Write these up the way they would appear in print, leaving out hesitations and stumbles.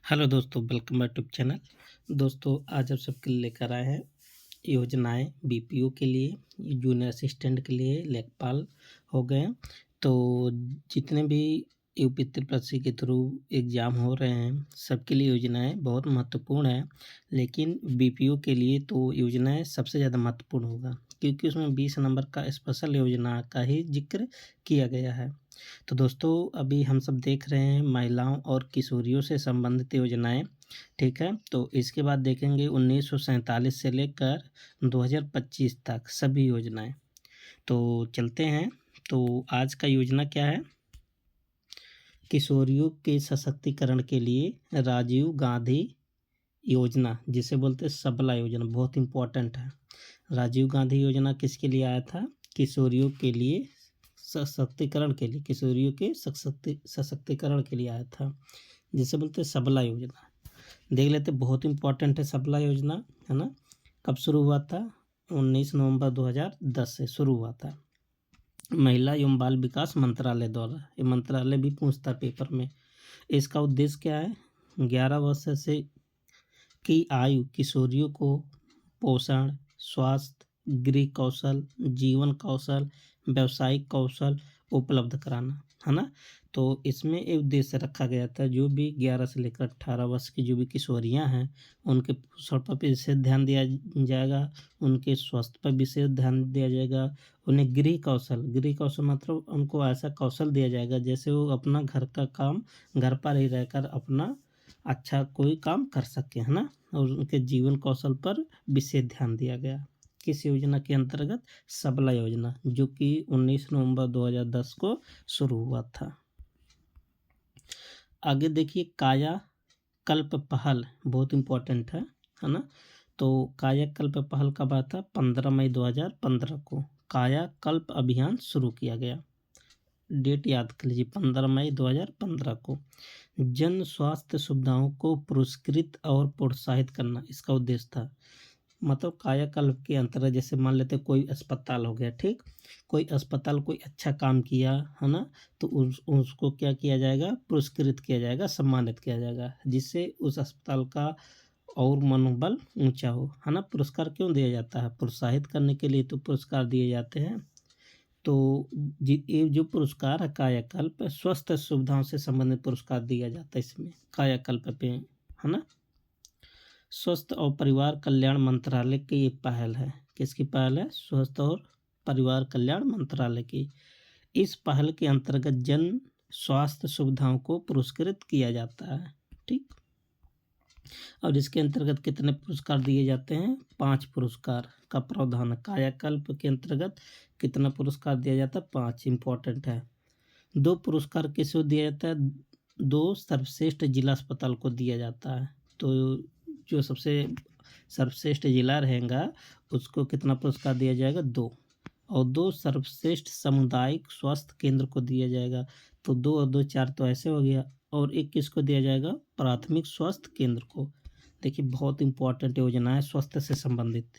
Hello दोस्तों, welcome back to channel. दोस्तों, आज आप सबके लिए लेकर आए हैं योजनाएं बीपीओ के लिए, जूनियर असिस्टेंट के लिए, लेखपाल हो गए। तो जितने भी यूपी त्रिपक्षी के थ्रू एग्ज़ाम हो रहे हैं, सबके लिए योजनाएं बहुत महत्वपूर्ण है। लेकिन बीपीओ के लिए तो योजनाएं सबसे ज़्यादा महत्वपूर्ण होगा, क्योंकि उसमें 20 नंबर का स्पेशल योजना का ही जिक्र किया गया है। तो दोस्तों, अभी हम सब देख रहे हैं महिलाओं और किशोरियों से संबंधित योजनाएं, ठीक है। तो इसके बाद देखेंगे 1947 से लेकर 2025 तक सभी योजनाएं। तो चलते हैं। तो आज का योजना क्या है? किशोरियों के सशक्तिकरण के लिए राजीव गांधी योजना, जिसे बोलते हैं सबला योजना, बहुत इंपॉर्टेंट है। राजीव गांधी योजना किसके लिए आया था? किशोरियों के लिए सशक्तिकरण के लिए, किशोरियों के सशक्तिकरण के लिए आया था, जिसे बोलते हैं सबला योजना। देख लेते, बहुत इंपॉर्टेंट है सबला योजना, है ना। कब शुरू हुआ था? 19 नवंबर 2010 से शुरू हुआ था, महिला एवं बाल विकास मंत्रालय द्वारा। ये मंत्रालय भी पूछता है पेपर में। इसका उद्देश्य क्या है? 11 वर्ष से की आयु किशोरियों को पोषण, स्वास्थ्य, गृह कौशल, जीवन कौशल, व्यावसायिक कौशल उपलब्ध कराना, है ना। तो इसमें एक उद्देश्य रखा गया था, जो भी 11 से लेकर 18 वर्ष की जो भी किशोरियां हैं, उनके पोषण पर विशेष ध्यान दिया जाएगा, उनके स्वास्थ्य पर विशेष ध्यान दिया जाएगा, उन्हें गृह कौशल मतलब उनको ऐसा कौशल दिया जाएगा जैसे वो अपना घर का काम घर पर ही रहकर अपना अच्छा कोई काम कर सकें, है ना। और उनके जीवन कौशल पर विशेष ध्यान दिया गया। किस योजना के अंतर्गत? सबला योजना, जो कि 19 नवंबर 2010 को शुरू हुआ था। आगे देखिए, कायाकल्प पहल बहुत इम्पोर्टेंट है ना। तो कायाकल्प पहल कब आया था? 15 मई 2015 को कायाकल्प अभियान शुरू किया गया। डेट याद कर लीजिए, 15 मई 2015 को। जन स्वास्थ्य सुविधाओं को पुरस्कृत और प्रोत्साहित करना इसका उद्देश्य था। मतलब कायाकल्प के अंतर्गत, जैसे मान लेते कोई अस्पताल हो गया, ठीक, कोई अस्पताल कोई अच्छा काम किया, है ना, तो उसको क्या किया जाएगा? पुरस्कृत किया जाएगा, सम्मानित किया जाएगा, जिससे उस अस्पताल का और मनोबल ऊंचा हो, है ना। पुरस्कार क्यों दिया जाता है? प्रोत्साहित करने के लिए तो पुरस्कार दिए जाते हैं। तो ये जो पुरस्कार है कायाकल्प, स्वस्थ सुविधाओं से संबंधित पुरस्कार दिया जाता है इसमें, कायाकल्प पे, है ना। स्वास्थ्य और परिवार कल्याण मंत्रालय की एक पहल है। किसकी पहल है? स्वास्थ्य और परिवार कल्याण मंत्रालय की। इस पहल के अंतर्गत जन स्वास्थ्य सुविधाओं को पुरस्कृत किया जाता है, ठीक। और इसके अंतर्गत कितने पुरस्कार दिए जाते हैं? 5 पुरस्कार का प्रावधान है। कायाकल्प के अंतर्गत कितना पुरस्कार दिया जाता है? 5। इंपॉर्टेंट है। 2 पुरस्कार किसको दिया जाता है? 2 सर्वश्रेष्ठ जिला अस्पताल को दिया जाता है। तो जो सबसे सर्वश्रेष्ठ जिला रहेगा उसको कितना पुरस्कार दिया जाएगा? 2। और 2 सर्वश्रेष्ठ सामुदायिक स्वास्थ्य केंद्र को दिया जाएगा। तो 2 और 2 4 तो ऐसे हो गया। और एक किसको दिया जाएगा? प्राथमिक स्वास्थ्य केंद्र को। देखिए, बहुत इंपॉर्टेंट योजना है स्वास्थ्य से संबंधित।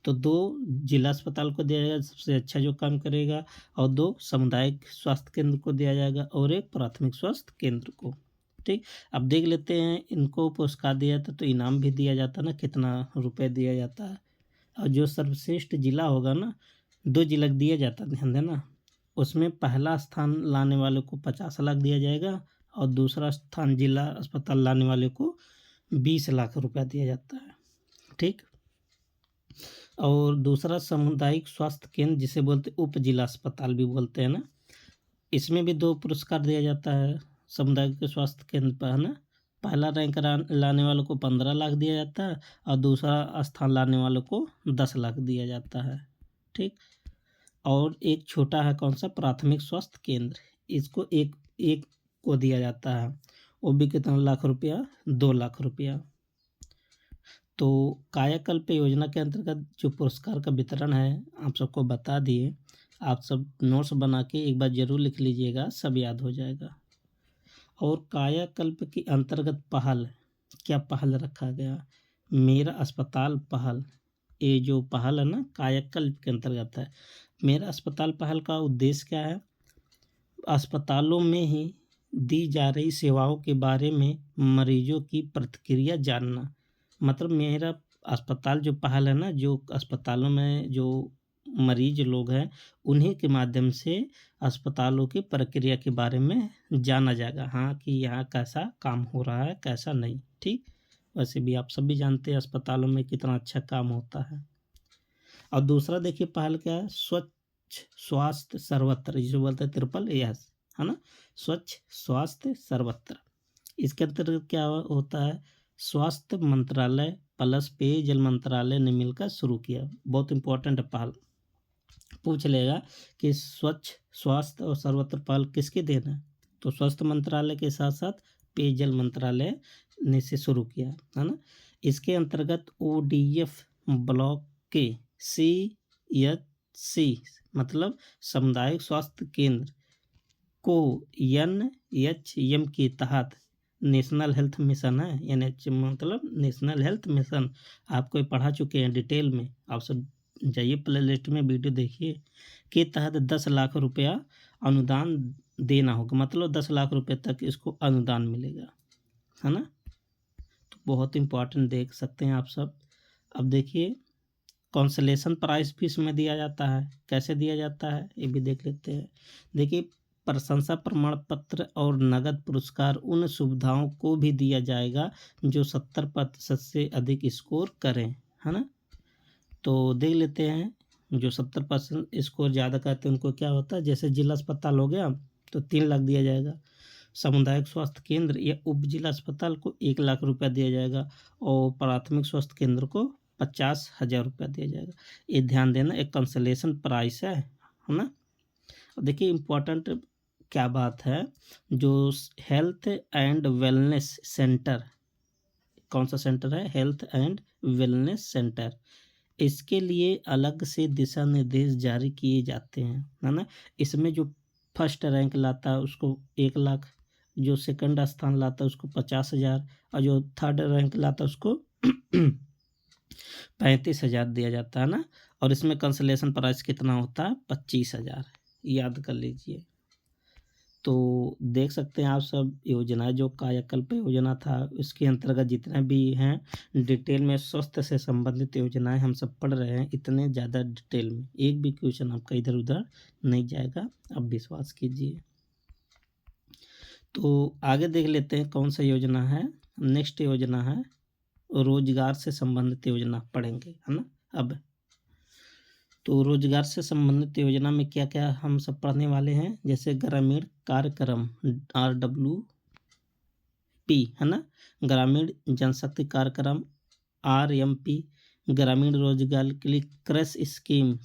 तो 2 जिला अस्पताल को दिया जाएगा, सबसे अच्छा जो काम करेगा, और 2 सामुदायिक स्वास्थ्य केंद्र को दिया जाएगा, और 1 प्राथमिक स्वास्थ्य केंद्र को, ठीक। अब देख लेते हैं, इनको पुरस्कार दिया जाता है तो इनाम भी दिया जाता है ना, कितना रुपए दिया जाता है। और जो सर्वश्रेष्ठ जिला होगा ना, 2 जिला दिया जाता है, ध्यान देना। उसमें पहला स्थान लाने वाले को 50 लाख दिया जाएगा, और दूसरा स्थान जिला अस्पताल लाने वाले को 20 लाख रुपया दिया जाता है, ठीक। और दूसरा सामुदायिक स्वास्थ्य केंद्र, जिसे बोलते उप जिला अस्पताल भी बोलते हैं ना, इसमें भी 2 पुरस्कार दिया जाता है सामुदायिक स्वास्थ्य केंद्र पर, है ना। पहला रैंक लाने वालों को 15 लाख दिया जाता है, और दूसरा स्थान लाने वालों को 10 लाख दिया जाता है, ठीक। और एक छोटा है, कौन सा? प्राथमिक स्वास्थ्य केंद्र, इसको एक एक को दिया जाता है। वो भी कितना लाख रुपया? 2 लाख रुपया। तो कायाकल्प योजना के अंतर्गत जो पुरस्कार का वितरण है आप सबको बता दिए। आप सब नोट्स बना के एक बार ज़रूर लिख लीजिएगा, सब याद हो जाएगा। और कायाकल्प के अंतर्गत पहल, क्या पहल रखा गया? मेरा अस्पताल पहल। ये जो पहल है ना, कायाकल्प के अंतर्गत है। मेरा अस्पताल पहल का उद्देश्य क्या है? अस्पतालों में ही दी जा रही सेवाओं के बारे में मरीजों की प्रतिक्रिया जानना। मतलब मेरा अस्पताल जो पहल है ना, जो अस्पतालों में जो मरीज लोग हैं, उन्हीं के माध्यम से अस्पतालों की प्रक्रिया के बारे में जाना जाएगा। हाँ, कि यहाँ कैसा काम हो रहा है, कैसा नहीं। ठीक। वैसे भी आप सब भी जानते हैं अस्पतालों में कितना अच्छा काम होता है। और दूसरा देखिए पहल क्या है, स्वच्छ स्वास्थ्य सर्वत्र, जिसे बोलते हैं ट्रिपल एस, है ना, स्वच्छ स्वास्थ्य सर्वत्र। इसके अंतर्गत क्या होता है, स्वास्थ्य मंत्रालय प्लस पेयजल मंत्रालय ने मिलकर शुरू किया। बहुत इंपॉर्टेंट है पहल। पूछ लेगा कि स्वच्छ स्वास्थ्य और सर्वत्र पहल किसकी देन है, तो स्वास्थ्य मंत्रालय के साथ साथ पेयजल मंत्रालय ने इसे शुरू किया, है ना। इसके अंतर्गत ODF ब्लॉक के CHC मतलब सामुदायिक स्वास्थ्य केंद्र को NHM के तहत नेशनल हेल्थ मिशन है। NHM मतलब नेशनल हेल्थ मिशन, आपको ये पढ़ा चुके हैं डिटेल में, आप सब जाइए प्ले लिस्ट में वीडियो देखिए, के तहत 10 लाख रुपया अनुदान देना होगा। मतलब 10 लाख रुपए तक इसको अनुदान मिलेगा, है ना। तो बहुत इंपॉर्टेंट देख सकते हैं आप सब। अब देखिए कॉन्सलेशन प्राइज भी इसमें दिया जाता है। कैसे दिया जाता है ये भी देख लेते हैं। देखिए प्रशंसा प्रमाण पत्र और नगद पुरस्कार उन सुविधाओं को भी दिया जाएगा जो 70% से अधिक स्कोर करें, है ना। तो देख लेते हैं, जो 70% स्कोर ज़्यादा करते हैं उनको क्या होता है, जैसे जिला अस्पताल हो गया तो 3 लाख दिया जाएगा, सामुदायिक स्वास्थ्य केंद्र या उप जिला अस्पताल को 1 लाख रुपया दिया जाएगा, और प्राथमिक स्वास्थ्य केंद्र को 50,000 रुपया दिया जाएगा। ये ध्यान देना, एक कंसलेशन प्राइस है ना। देखिए इम्पोर्टेंट क्या बात है, जो हेल्थ एंड वेलनेस सेंटर, कौन सा सेंटर है, हेल्थ एंड वेलनेस सेंटर, इसके लिए अलग से दिशा निर्देश जारी किए जाते हैं, है ना। इसमें जो फर्स्ट रैंक लाता है उसको 1 लाख, जो सेकंड स्थान लाता है उसको 50,000, और जो थर्ड रैंक लाता है उसको 35,000 दिया जाता है ना। और इसमें कंसलेशन प्राइस कितना होता है, 25,000, याद कर लीजिए। तो देख सकते हैं आप सब योजनाएं, जो कायाकल्प योजना था इसके अंतर्गत जितने भी हैं डिटेल में स्वास्थ्य से संबंधित योजनाएं हम सब पढ़ रहे हैं, इतने ज़्यादा डिटेल में एक भी क्वेश्चन आपका इधर उधर नहीं जाएगा, अब विश्वास कीजिए। तो आगे देख लेते हैं कौन सा योजना है। नेक्स्ट योजना है रोजगार से संबंधित योजना पढ़ेंगे, है ना। अब तो रोजगार से संबंधित योजना में क्या क्या हम सब पढ़ने वाले हैं, जैसे ग्रामीण कार्यक्रम RWP, है ना, ग्रामीण जनशक्ति कार्यक्रम RMP, ग्रामीण रोजगार के लिए क्रश स्कीम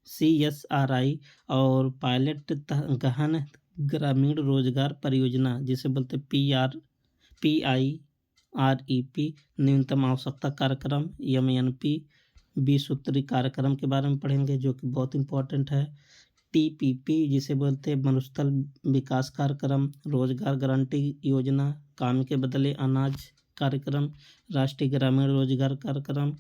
CSRI, और पायलट गहन ग्रामीण रोजगार परियोजना जिसे बोलते PIREP, न्यूनतम आवश्यकता कार्यक्रम MNP, 20 सूत्री कार्यक्रम के बारे में पढ़ेंगे जो कि बहुत इंपॉर्टेंट है। TPP जिसे बोलते हैं मरुस्थल विकास कार्यक्रम, रोजगार गारंटी योजना, काम के बदले अनाज कार्यक्रम, राष्ट्रीय ग्रामीण रोजगार कार्यक्रम,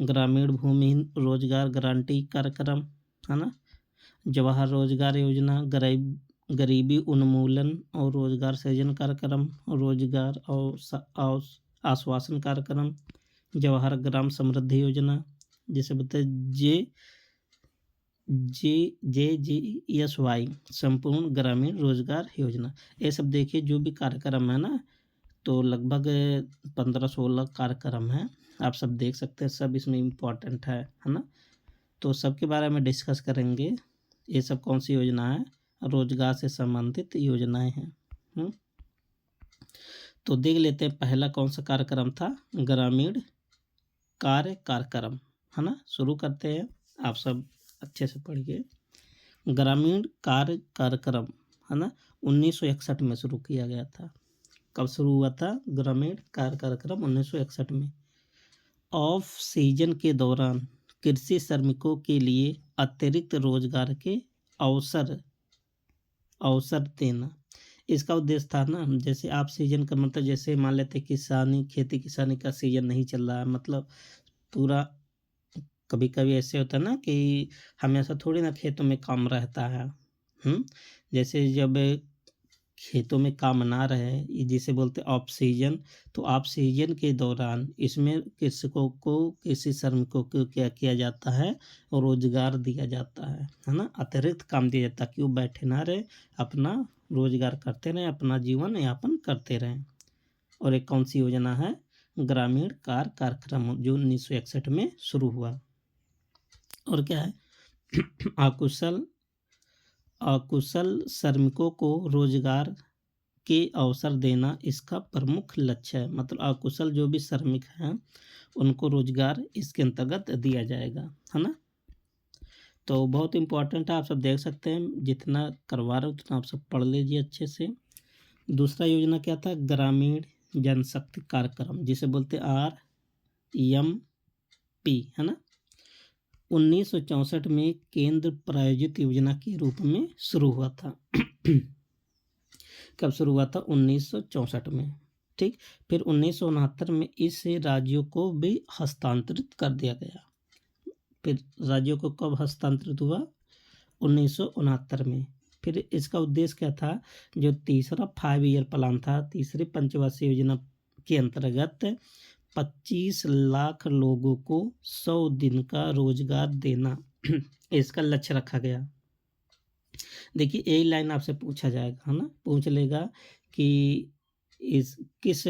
ग्रामीण भूमिहीन रोजगार गारंटी कार्यक्रम, है ना, जवाहर रोजगार योजना, गरीबी उन्मूलन और रोजगार सृजन कार्यक्रम, रोजगार और आश्वासन कार्यक्रम, जवाहर ग्राम समृद्धि योजना जिसे बोलते हैं JGSY, संपूर्ण ग्रामीण रोजगार योजना। ये सब देखिए जो भी कार्यक्रम है ना, तो लगभग 15-16 कार्यक्रम है, आप सब देख सकते हैं, सब इसमें इम्पोर्टेंट है ना। तो सबके बारे में डिस्कस करेंगे। ये सब कौन सी योजना है, रोजगार से संबंधित योजनाएं हैं। तो देख लेते हैं पहला कौन सा कार्यक्रम था, ग्रामीण कार्य कार्यक्रम, है ना। शुरू करते हैं, आप सब अच्छे से पढ़िए। ग्रामीण कार्य कार्यक्रम, है ना, 1961 में शुरू किया गया था। कब शुरू हुआ था ग्रामीण कार्य कार्यक्रम, 1961 में। ऑफ सीजन के दौरान कृषि श्रमिकों के लिए अतिरिक्त रोजगार के अवसर देना, इसका उद्देश्य था ना। जैसे आप सीजन का मतलब जैसे मान लेते खेती किसानी का सीजन नहीं चल रहा है, मतलब पूरा, कभी कभी ऐसे होता है ना कि हमेशा थोड़ी ना खेतों में काम रहता है। जैसे जब खेतों में काम ना रहे, जिसे बोलते ऑफ सीजन, तो ऑफ सीजन के दौरान इसमें कृषकों को, कृषि श्रमिकों को क्या किया जाता है, रोजगार दिया जाता है ना, अतिरिक्त काम दिया जाता है कि वो बैठे ना रहे, अपना रोजगार करते रहें, अपना जीवन यापन करते रहें। और एक कौन सी योजना है, ग्रामीण कार्य कार्यक्रम, जो 1961 में शुरू हुआ। और क्या है, अकुशल श्रमिकों को रोजगार के अवसर देना इसका प्रमुख लक्ष्य है। मतलब अकुशल जो भी श्रमिक हैं उनको रोजगार इसके अंतर्गत दिया जाएगा, है ना। तो बहुत इम्पोर्टेंट है, आप सब देख सकते हैं, जितना करवा रहे हो उतना आप सब पढ़ लीजिए अच्छे से। दूसरा योजना क्या था, ग्रामीण जनशक्ति कार्यक्रम, जिसे बोलते RMP, है ना। 1964 में केंद्र प्रायोजित योजना के रूप में शुरू हुआ था। कब शुरू हुआ था, 1964 में, ठीक। फिर 1969 में इसे राज्यों को भी हस्तांतरित कर दिया गया। फिर राज्यों को कब हस्तांतरित हुआ, 1969 में। फिर इसका उद्देश्य क्या था, जो तीसरा 5 ईयर प्लान था, तीसरी पंचवर्षीय योजना के अंतर्गत 25 लाख लोगों को 100 दिन का रोजगार देना इसका लक्ष्य रखा गया। देखिए यही लाइन आपसे पूछा जाएगा, है ना, पूछ लेगा कि इस किस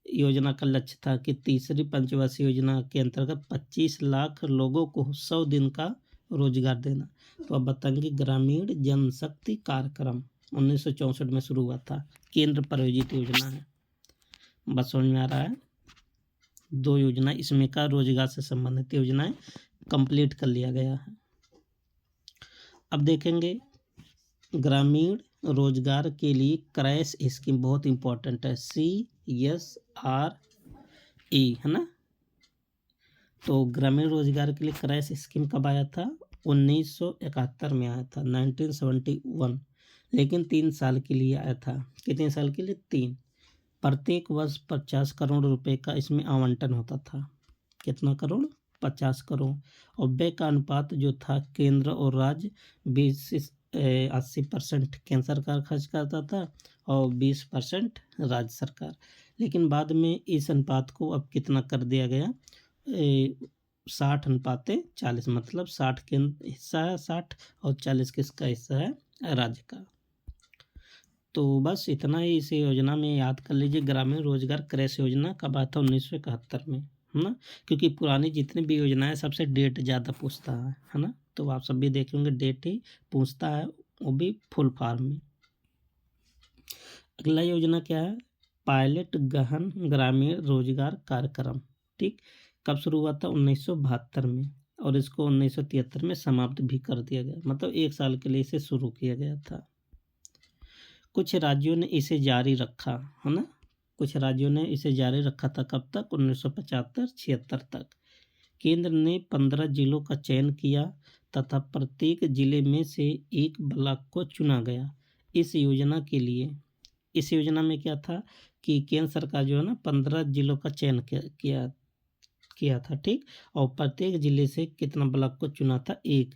योजना का लक्ष्य था कि तीसरी पंचवर्षीय योजना के अंतर्गत 25 लाख लोगों को 100 दिन का रोजगार देना। तो आप बताएंगे ग्रामीण जनशक्ति कार्यक्रम 1964 में शुरू हुआ था, केंद्र प्रायोजित योजना है। बस समझ में आ रहा है, 2 योजना इसमें का रोजगार से संबंधित योजनाएं कंप्लीट कर लिया गया है। अब देखेंगे ग्रामीण रोजगार के लिए क्रैश स्कीम, बहुत इंपॉर्टेंट है, CSRE, है ना। तो ग्रामीण रोजगार के लिए क्रैश स्कीम कब आया था, 1971 में आया था, 1971, लेकिन 3 साल के लिए आया था। कितने साल के लिए, 3। प्रत्येक वर्ष 50 करोड़ रुपए का इसमें आवंटन होता था। कितना करोड़, 50 करोड़। और व्यय का अनुपात जो था, केंद्र और राज्य 80% केंद्र सरकार खर्च करता था और 20% राज्य सरकार। लेकिन बाद में इस अनुपात को अब कितना कर दिया गया, 60:40, मतलब 60 केंद्र हिस्सा है 60 और 40 किसका हिस्सा है, राज्य का। तो बस इतना ही इस योजना में याद कर लीजिए। ग्रामीण रोजगार क्रैश योजना कब आया था, 1971 में, है ना। क्योंकि पुरानी जितनी भी योजनाएं सबसे डेट ज़्यादा पूछता है ना। तो आप सब भी देखेंगे डेट ही पूछता है, वो भी फुल फॉर्म में। अगला योजना क्या है, पायलट गहन ग्रामीण रोजगार कार्यक्रम, ठीक। कब शुरू हुआ था, 1972 में, और इसको 1973 में समाप्त भी कर दिया गया। मतलब 1 साल के लिए इसे शुरू किया गया था। कुछ राज्यों ने इसे जारी रखा, है ना, कुछ राज्यों ने इसे जारी रखा था कब तक, 1975-76 तक। केंद्र ने 15 जिलों का चयन किया तथा प्रत्येक जिले में से एक ब्लॉक को चुना गया इस योजना के लिए। इस योजना में क्या था कि केंद्र सरकार जो है ना 15 जिलों का चयन किया था, ठीक। और प्रत्येक जिले से कितना ब्लॉक को चुना था, 1।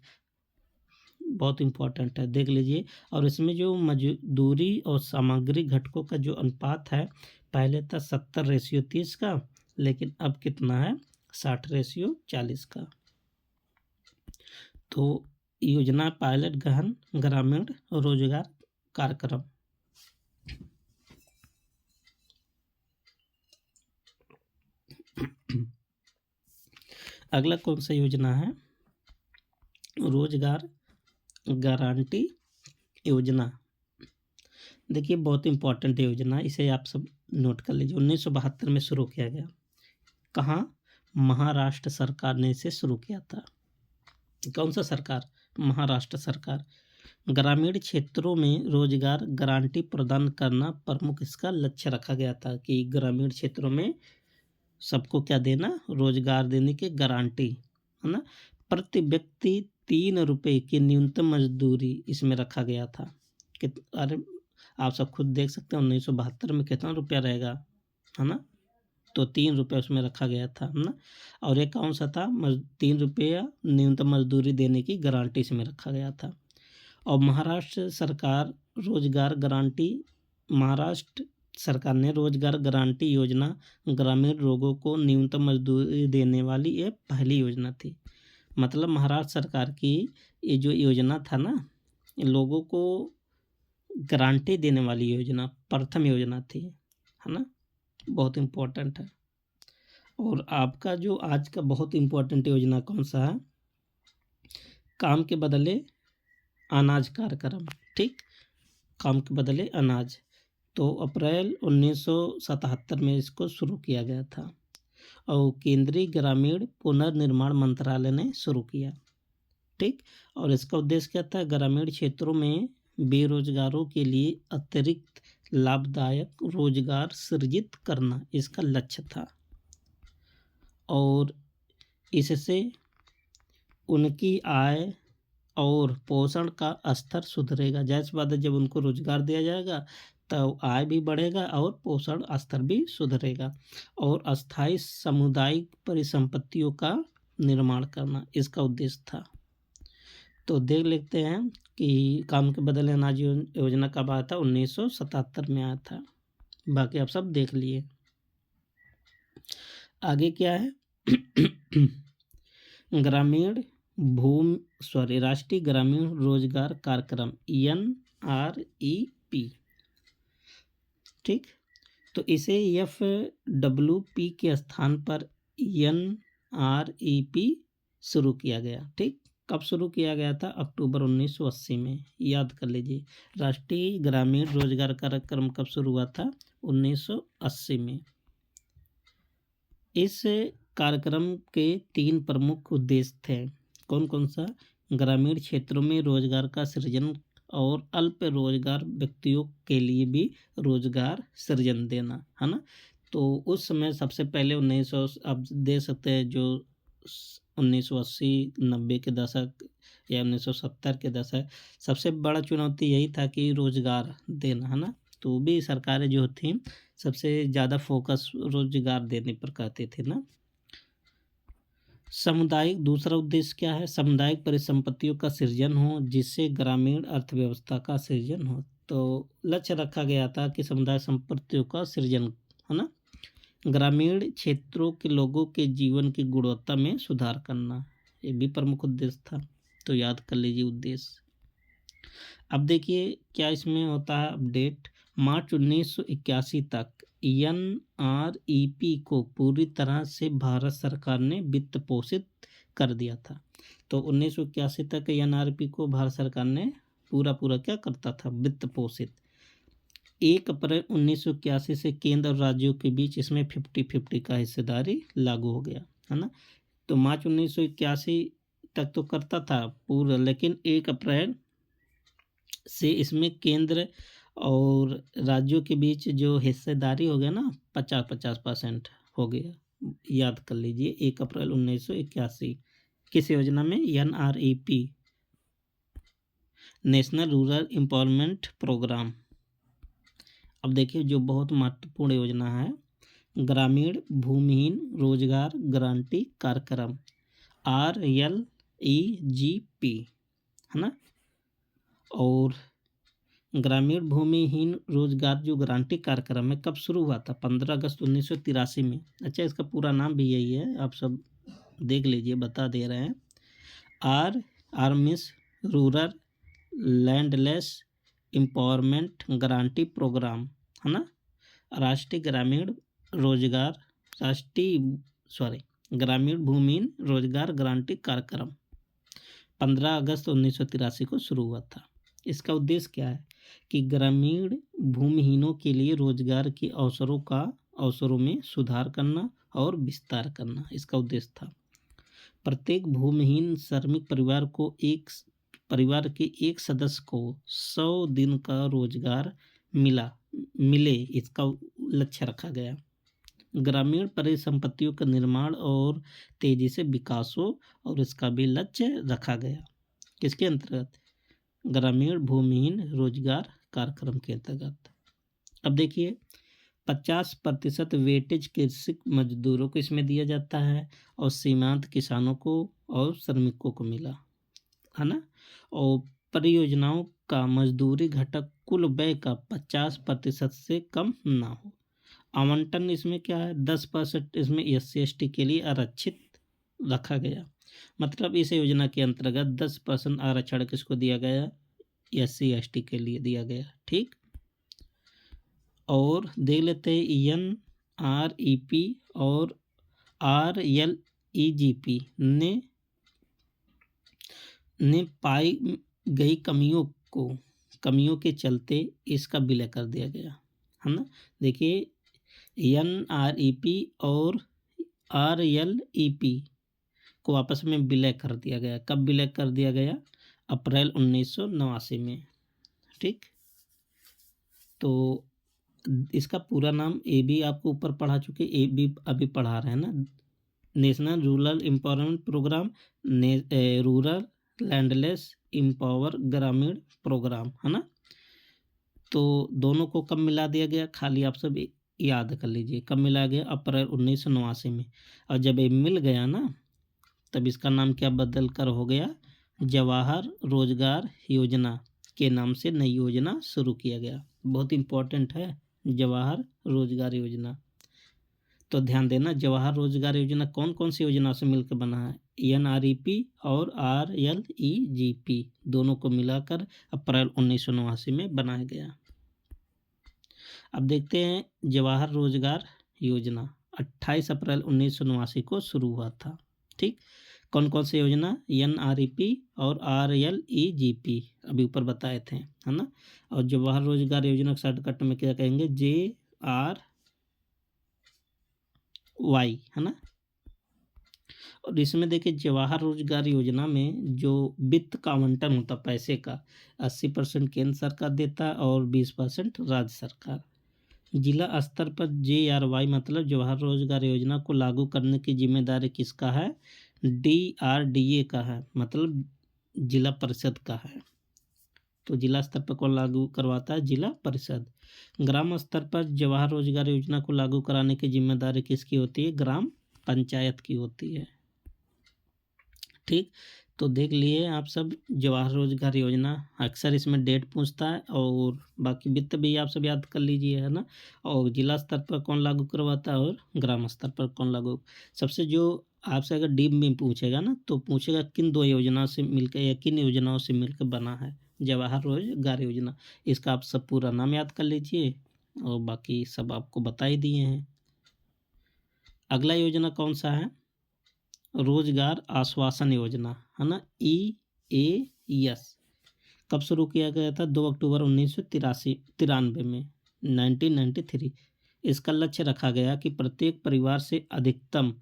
बहुत इंपॉर्टेंट है, देख लीजिए। और इसमें जो मजदूरी और सामग्री घटकों का जो अनुपात है, पहले था 70:30 का, लेकिन अब कितना है, 60:40 का। तो योजना पायलट गहन ग्रामीण रोजगार कार्यक्रम। अगला कौन सा योजना है, रोजगार गारंटी योजना। देखिए बहुत इंपॉर्टेंट योजना, इसे आप सब नोट कर लीजिए। 1972 में शुरू किया गया। कहाँ, महाराष्ट्र सरकार ने इसे शुरू किया था। कौन सा सरकार, महाराष्ट्र सरकार। ग्रामीण क्षेत्रों में रोजगार गारंटी प्रदान करना प्रमुख इसका लक्ष्य रखा गया था कि ग्रामीण क्षेत्रों में सबको क्या देना, रोजगार देने की गारंटी, है ना। प्रति व्यक्ति 3 रुपये की न्यूनतम मजदूरी इसमें रखा गया था। अरे आप सब खुद देख सकते हैं 1972 में कितना रुपया रहेगा, है ना। तो 3 रुपये उसमें रखा गया था, है ना। और एक कौन सा था, 3 रुपया न्यूनतम मजदूरी देने की गारंटी इसमें रखा गया था। और महाराष्ट्र सरकार ने रोजगार गारंटी योजना ग्रामीण लोगों को न्यूनतम मजदूरी देने वाली ये पहली योजना थी। मतलब महाराष्ट्र सरकार की ये जो योजना था ना, लोगों को गारंटी देने वाली योजना प्रथम योजना थी, है ना, बहुत इम्पोर्टेंट है। और आपका जो आज का बहुत इम्पोर्टेंट योजना कौन सा है, काम के बदले अनाज कार्यक्रम। ठीक, काम के बदले अनाज, तो अप्रैल 1977 में इसको शुरू किया गया था और केंद्रीय ग्रामीण पुनर्निर्माण मंत्रालय ने शुरू किया। ठीक, और इसका उद्देश्य क्या था, ग्रामीण क्षेत्रों में बेरोजगारों के लिए अतिरिक्त लाभदायक रोजगार सृजित करना इसका लक्ष्य था और इससे उनकी आय और पोषण का स्तर सुधरेगा। जाहिर बात है, जब उनको रोजगार दिया जाएगा तो आय भी बढ़ेगा और पोषण स्तर भी सुधरेगा। और अस्थायी सामुदायिक परिसंपत्तियों का निर्माण करना इसका उद्देश्य था। तो देख लेते हैं कि काम के बदले अनाज योजना कब आया था, 1977 में आया था। बाकी आप सब देख लिए। आगे क्या है राष्ट्रीय ग्रामीण रोजगार कार्यक्रम NREP। ठीक, तो इसे FWP के स्थान पर NREP शुरू किया गया। ठीक, कब शुरू किया गया था, अक्टूबर 1980 में। याद कर लीजिए, राष्ट्रीय ग्रामीण रोजगार कार्यक्रम कब शुरू हुआ था, 1980 में। इस कार्यक्रम के 3 प्रमुख उद्देश्य थे। कौन कौन सा, ग्रामीण क्षेत्रों में रोजगार का सृजन और अल्प रोजगार व्यक्तियों के लिए भी रोजगार सृजन देना, है ना। तो उस समय सबसे पहले 1900 आप दे सकते हैं, जो 1980-90 के दशक या 1970 के दशक, सबसे बड़ा चुनौती यही था कि रोजगार देना, है ना। तो भी सरकारें जो थी सबसे ज़्यादा फोकस रोजगार देने पर करते थे ना। सामुदायिक, दूसरा उद्देश्य क्या है, सामुदायिक परिसंपत्तियों का सृजन हो जिससे ग्रामीण अर्थव्यवस्था का सृजन हो। तो लक्ष्य रखा गया था कि समुदाय संपत्तियों का सृजन, है ना, ग्रामीण क्षेत्रों के लोगों के जीवन की गुणवत्ता में सुधार करना, ये भी प्रमुख उद्देश्य था। तो याद कर लीजिए उद्देश्य। अब देखिए क्या इसमें होता है अपडेट। मार्च 1981 तक NREP को पूरी तरह से भारत सरकार ने वित्त पोषित कर दिया था। तो 1981 तक NREP को भारत सरकार ने पूरा क्या करता था, वित्त पोषित। 1 अप्रैल 1981 से केंद्र और राज्यों के बीच इसमें 50-50 का हिस्सेदारी लागू हो गया, है ना। तो मार्च 1981 तक तो करता था पूरा, लेकिन 1 अप्रैल से इसमें केंद्र और राज्यों के बीच जो हिस्सेदारी हो गया ना, 50-50% हो गया। याद कर लीजिए, 1 अप्रैल 1981 किस योजना में, NREP, national rural empowerment programme. अब देखिए जो बहुत महत्वपूर्ण योजना है, ग्रामीण भूमिहीन रोजगार गारंटी कार्यक्रम RLEGP, है ना। और ग्रामीण भूमिहीन रोजगार जो गारंटी कार्यक्रम है कब शुरू हुआ था, 15 अगस्त 1983 में। अच्छा, इसका पूरा नाम भी यही है, आप सब देख लीजिए, बता दे रहे हैं। आर्मिस rural landless empowerment guarantee programme, है ना। ग्रामीण भूमिहीन रोजगार गारंटी कार्यक्रम 15 अगस्त 1983 को शुरू हुआ था। इसका उद्देश्य क्या है कि ग्रामीण भूमिहीनों के लिए रोजगार के अवसरों में सुधार करना और विस्तार करना इसका उद्देश्य था। प्रत्येक भूमिहीन श्रमिक परिवार के एक सदस्य को 100 दिन का रोजगार मिले, इसका लक्ष्य रखा गया। ग्रामीण परिसंपत्तियों का निर्माण और तेजी से विकास हो, और इसका भी लक्ष्य रखा गया। किसके अंतर्गत, ग्रामीण भूमिहीन रोजगार कार्यक्रम के अंतर्गत। अब देखिए 50% वेटेज कृषि मजदूरों को इसमें दिया जाता है और सीमांत किसानों को और श्रमिकों को मिला, है ना। और परियोजनाओं का मजदूरी घटक कुल व्यय का 50% से कम ना हो। आवंटन इसमें क्या है, 10% इसमें SC/ST के लिए आरक्षित रखा गया। मतलब इस योजना के अंतर्गत 10% आरक्षण किसको दिया गया, SC/ST के लिए दिया गया। ठीक, और देख लेते हैं NREP और RLEGP ने पाई गई कमियों के चलते इसका विलय कर दिया गया है ना। देखिए NREP और RLEP को आपस में विलय कर दिया गया। कब विलय कर दिया गया, अप्रैल 1989 में। ठीक, तो इसका पूरा नाम ए भी आपको ऊपर पढ़ा चुके, ए भी अभी पढ़ा रहे हैं ना, national rural empowerment programme, rural landless empower ग्रामीण प्रोग्राम, है ना। तो दोनों को कब मिला दिया गया, खाली आप सब याद कर लीजिए कब मिला गया, अप्रैल 1989 में। और जब ये मिल गया ना, तब इसका नाम क्या बदल कर हो गया, जवाहर रोजगार योजना के नाम से नई योजना शुरू किया गया। बहुत इंपॉर्टेंट है जवाहर रोजगार योजना। तो ध्यान देना, जवाहर रोजगार योजना कौन कौन सी योजना से मिलकर बना है, NREP और RLEGP दोनों को मिलाकर अप्रैल 1989 में बनाया गया। अब देखते हैं जवाहर रोजगार योजना 28 अप्रैल 1989 को शुरू हुआ था। ठीक, कौन कौन सी योजना, NREP और RLEGP अभी ऊपर बताए थे, है ना। और जवाहर रोजगार योजना शॉर्टकट में क्या कहेंगे, JRY, है ना। और इसमें देखिए जवाहर रोजगार योजना में जो वित्त का आवंटन होता पैसे का, 80% केंद्र सरकार देता और 20% राज्य सरकार। जिला स्तर पर JRY मतलब जवाहर रोजगार योजना को लागू करने की जिम्मेदारी किसका है, DRDA का है, मतलब जिला परिषद का है। तो जिला स्तर पर कौन लागू करवाता है, जिला परिषद। ग्राम स्तर पर जवाहर रोजगार योजना को लागू कराने की जिम्मेदारी किसकी होती है, ग्राम पंचायत की होती है। ठीक, तो देख लिए आप सब जवाहर रोजगार योजना, अक्सर इसमें डेट पूछता है और बाकी वित्त भी आप सब याद कर लीजिए, है ना। और जिला स्तर पर कौन लागू करवाता है और ग्राम स्तर पर कौन लागू। सबसे जो आपसे अगर डीप में पूछेगा ना, तो पूछेगा किन दो योजनाओं से मिलकर या किन योजनाओं से मिलकर बना है जवाहर रोजगार योजना। इसका आप सब पूरा नाम याद कर लीजिए और बाकी सब आपको बता ही दिए हैं। अगला योजना कौन सा है, रोजगार आश्वासन योजना, है ना, EAS। कब शुरू किया गया था, 2 अक्टूबर 1993 में, 1993। इसका लक्ष्य रखा गया कि प्रत्येक परिवार से अधिकतम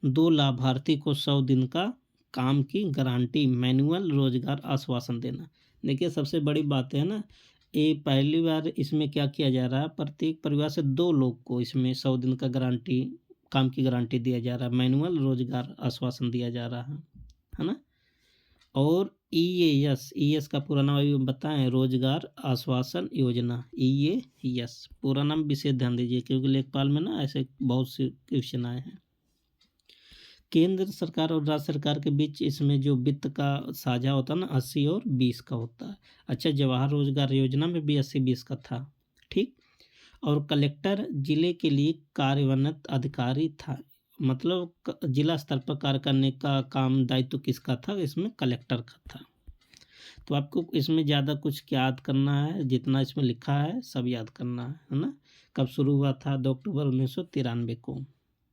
2 लाभार्थी को 100 दिन का काम की गारंटी मैनुअल रोजगार आश्वासन देना। देखिए सबसे बड़ी बात है ना, ये पहली बार इसमें क्या किया जा रहा है, प्रत्येक परिवार से 2 लोग को इसमें 100 दिन का गारंटी काम की गारंटी दिया जा रहा है, मैनुअल रोजगार आश्वासन दिया जा रहा है ना। और EAS का पूरा नाम अभी बताएं, रोजगार आश्वासन योजना, EAS पूरा नाम विशेष ध्यान दीजिए क्योंकि लेखपाल में ना ऐसे बहुत से क्वेश्चन आए हैं। केंद्र सरकार और राज्य सरकार के बीच इसमें जो वित्त का साझा होता है ना, 80 और 20 का होता है। अच्छा, जवाहर रोजगार योजना में भी 80-20 का था। ठीक, और कलेक्टर जिले के लिए कार्यान्वित अधिकारी था, मतलब जिला स्तर पर कार्य करने का काम दायित्व किसका था, इसमें कलेक्टर का था। तो आपको इसमें ज़्यादा कुछ क्या याद करना है, जितना इसमें लिखा है सब याद करना है ना। कब शुरू हुआ था, 2 अक्टूबर 1993 को,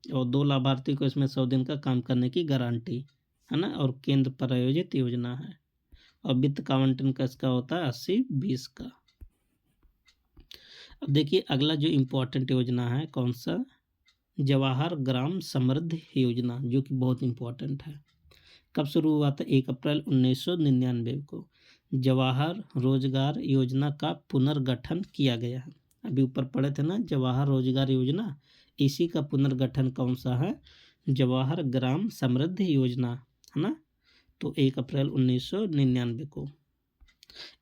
और 2 लाभार्थी को इसमें 100 दिन का काम करने की गारंटी, है ना। और केंद्र प्रायोजित योजना है और वित्त का आवंटन किसका होता है, 80-20 का। अब देखिए अगला जो इम्पोर्टेंट योजना है कौन सा, जवाहर ग्राम समृद्धि योजना, जो कि बहुत इम्पोर्टेंट है। कब शुरू हुआ था, 1 अप्रैल 1999 को जवाहर रोजगार योजना का पुनर्गठन किया गया है। अभी ऊपर पढ़े थे ना जवाहर रोजगार योजना, इसी का पुनर्गठन कौन सा है, जवाहर ग्राम समृद्धि योजना, है ना। तो 1 अप्रैल 1999 को।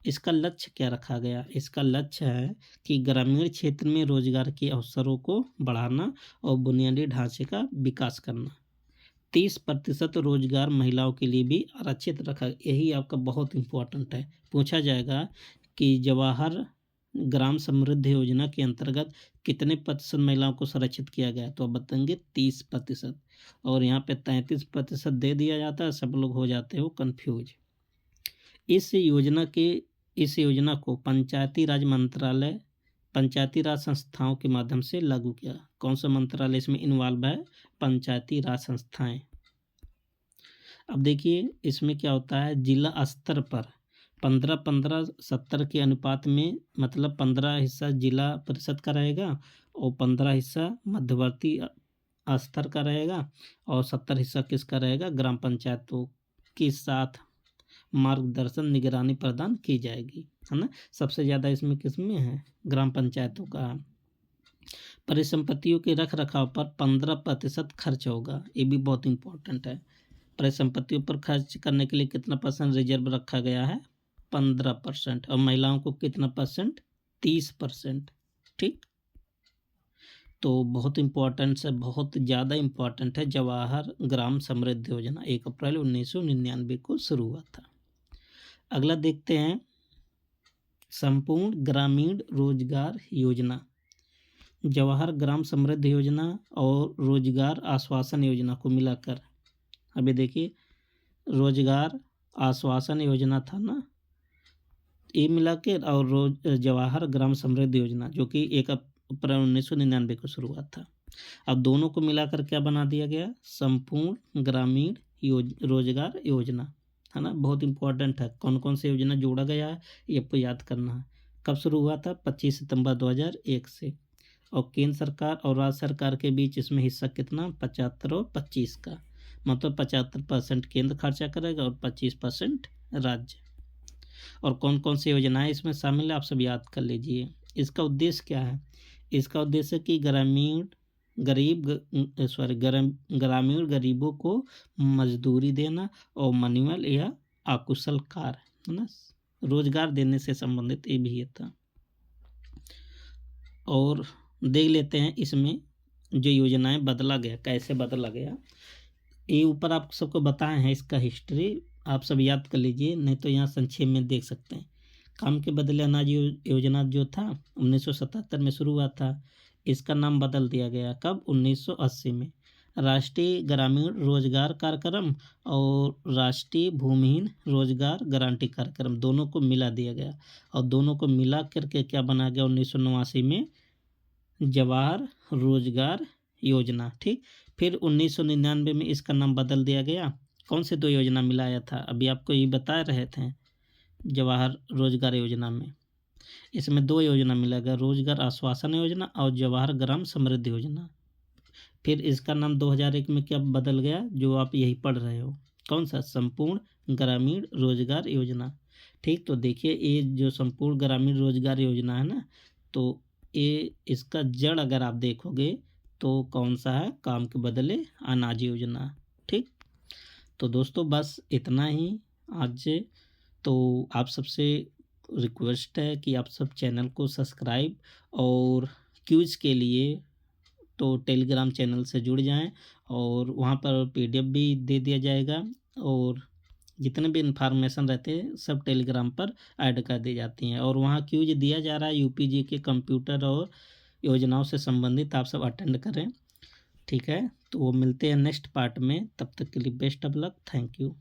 इसका लक्ष्य क्या रखा गया, इसका लक्ष्य है कि ग्रामीण क्षेत्र में रोजगार के अवसरों को बढ़ाना और बुनियादी ढांचे का विकास करना। 30% रोजगार महिलाओं के लिए भी आरक्षित रखा। यही आपका बहुत इम्पोर्टेंट है, पूछा जाएगा कि जवाहर ग्राम समृद्धि योजना के अंतर्गत कितने प्रतिशत महिलाओं को संरक्षित किया गया, तो आप बताएंगे 30%। और यहाँ पे 33% दे दिया जाता है, सब लोग हो जाते हो कंफ्यूज। इस योजना को पंचायती राज मंत्रालय पंचायती राज संस्थाओं के माध्यम से लागू किया। कौन सा मंत्रालय इसमें इन्वॉल्व है? पंचायती राज संस्थाएं। अब देखिए इसमें क्या होता है, जिला स्तर पर 15-15-70 के अनुपात में, मतलब 15 हिस्सा जिला परिषद का रहेगा और 15 हिस्सा मध्यवर्ती स्तर का रहेगा और 70 हिस्सा किसका रहेगा? ग्राम पंचायतों के साथ मार्गदर्शन निगरानी प्रदान की जाएगी, है ना। सबसे ज़्यादा इसमें किसमें है? ग्राम पंचायतों का। परिसंपत्तियों के रख रखाव पर 15% खर्च होगा, ये भी बहुत इंपॉर्टेंट है। परिसंपत्तियों पर खर्च करने के लिए कितना % रिजर्व रखा गया है? 15%। और महिलाओं को कितना %? 30%। ठीक, तो बहुत इंपॉर्टेंट है, बहुत ज़्यादा इंपॉर्टेंट है। जवाहर ग्राम समृद्धि योजना 1 अप्रैल 1999 को शुरू हुआ था। अगला देखते हैं, संपूर्ण ग्रामीण रोजगार योजना। जवाहर ग्राम समृद्धि योजना और रोजगार आश्वासन योजना को मिलाकर, अभी देखिए रोजगार आश्वासन योजना था ना, ये मिला के, और जवाहर ग्राम समृद्धि योजना जो कि 1 अप्रैल 1999 को शुरू हुआ था। अब दोनों को मिलाकर क्या बना दिया गया? संपूर्ण ग्रामीण रोजगार योजना, है ना। बहुत इंपॉर्टेंट है, कौन कौन सी योजना जोड़ा गया है ये आपको याद करना है। कब शुरू हुआ था? 25 सितंबर 2001 से। और केंद्र सरकार और राज्य सरकार के बीच इसमें हिस्सा कितना? 75 और 25 का, मतलब 75% केंद्र खर्चा करेगा और 25% राज्य। और कौन कौन सी योजनाएं इसमें शामिल है आप सब याद कर लीजिए। इसका उद्देश्य क्या है? इसका उद्देश्य कि ग्रामीण गरीबों को मजदूरी देना और मैनुअल या अकुशल कार्य, है ना, रोजगार देने से संबंधित ये भी था। और देख लेते हैं इसमें जो योजनाएं बदला गया, कैसे बदला गया। ये ऊपर आप सबको बताए हैं, इसका हिस्ट्री आप सब याद कर लीजिए, नहीं तो यहाँ संक्षेप में देख सकते हैं। काम के बदले अनाज योजना जो था 1977 में शुरू हुआ था, इसका नाम बदल दिया गया। कब? 1980 में। राष्ट्रीय ग्रामीण रोजगार कार्यक्रम और राष्ट्रीय भूमिहीन रोजगार गारंटी कार्यक्रम दोनों को मिला दिया गया, और दोनों को मिला करके क्या बना गया? 1989 में जवाहर रोजगार योजना। ठीक, फिर 1999 में इसका नाम बदल दिया गया। कौन से 2 योजना मिलाया था? अभी आपको ये बता रहे थे जवाहर रोजगार योजना में, इसमें 2 योजना मिला गया, रोजगार आश्वासन योजना और जवाहर ग्राम समृद्धि योजना। फिर इसका नाम 2001 में क्या बदल गया, जो आप यही पढ़ रहे हो, कौन सा? संपूर्ण ग्रामीण रोजगार योजना। ठीक, तो देखिए ये जो संपूर्ण ग्रामीण रोजगार योजना है ना, तो ये इसका जड़ अगर आप देखोगे तो कौन सा है? काम के बदले अनाज योजना। ठीक, तो दोस्तों बस इतना ही आज से। तो आप सबसे रिक्वेस्ट है कि आप सब चैनल को सब्सक्राइब, और क्यूज के लिए तो टेलीग्राम चैनल से जुड़ जाएं, और वहाँ पर PDF भी दे दिया जाएगा, और जितने भी इन्फॉर्मेशन रहते हैं सब टेलीग्राम पर ऐड कर दी जाती हैं। और वहाँ क्यूज दिया जा रहा है UPG के कंप्यूटर और योजनाओं से संबंधित, आप सब अटेंड करें। ठीक है, तो वो मिलते हैं नेक्स्ट पार्ट में, तब तक के लिए best of luck, thank you.